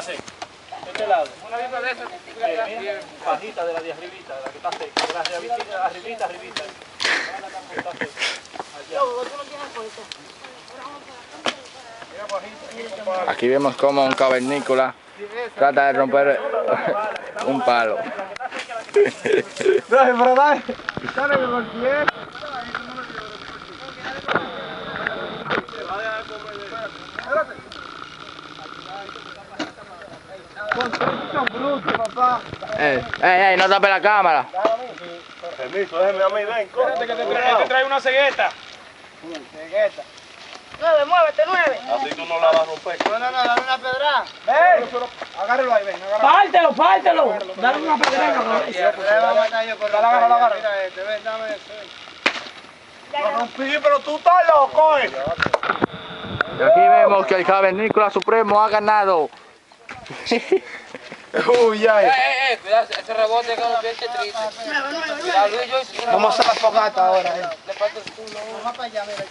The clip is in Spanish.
hacen? De este lado. Una misma de esas. Bien bajita de la de arribita, de la que está seca. De la de arribita, arribita. Aquí vemos como un cavernícola trata de romper un palo. Dale, pero dale que golpeé. Son brutos, papá. No tape la cámara. Permiso, déjeme a mí, ven. Espérate que te trae una cegueta. Cegueta. 9, muévete, 9. Así tú no la vas a romper. No, dale una pedrada. Ven. Agárralo ahí, ven. Pártelo. Dale una pedrera. Agárralo. Mira este, ven, dame eso. Lo rompí, pero tú estás loco, Y aquí vemos que el cavernícola supremo ha ganado. Uy, ay. Cuidado, ese rebote con los pies triste. Cuidado, Luis, yo. Vamos a hacer la fogata ahora. Le falta el culo. Vamos para allá, mira.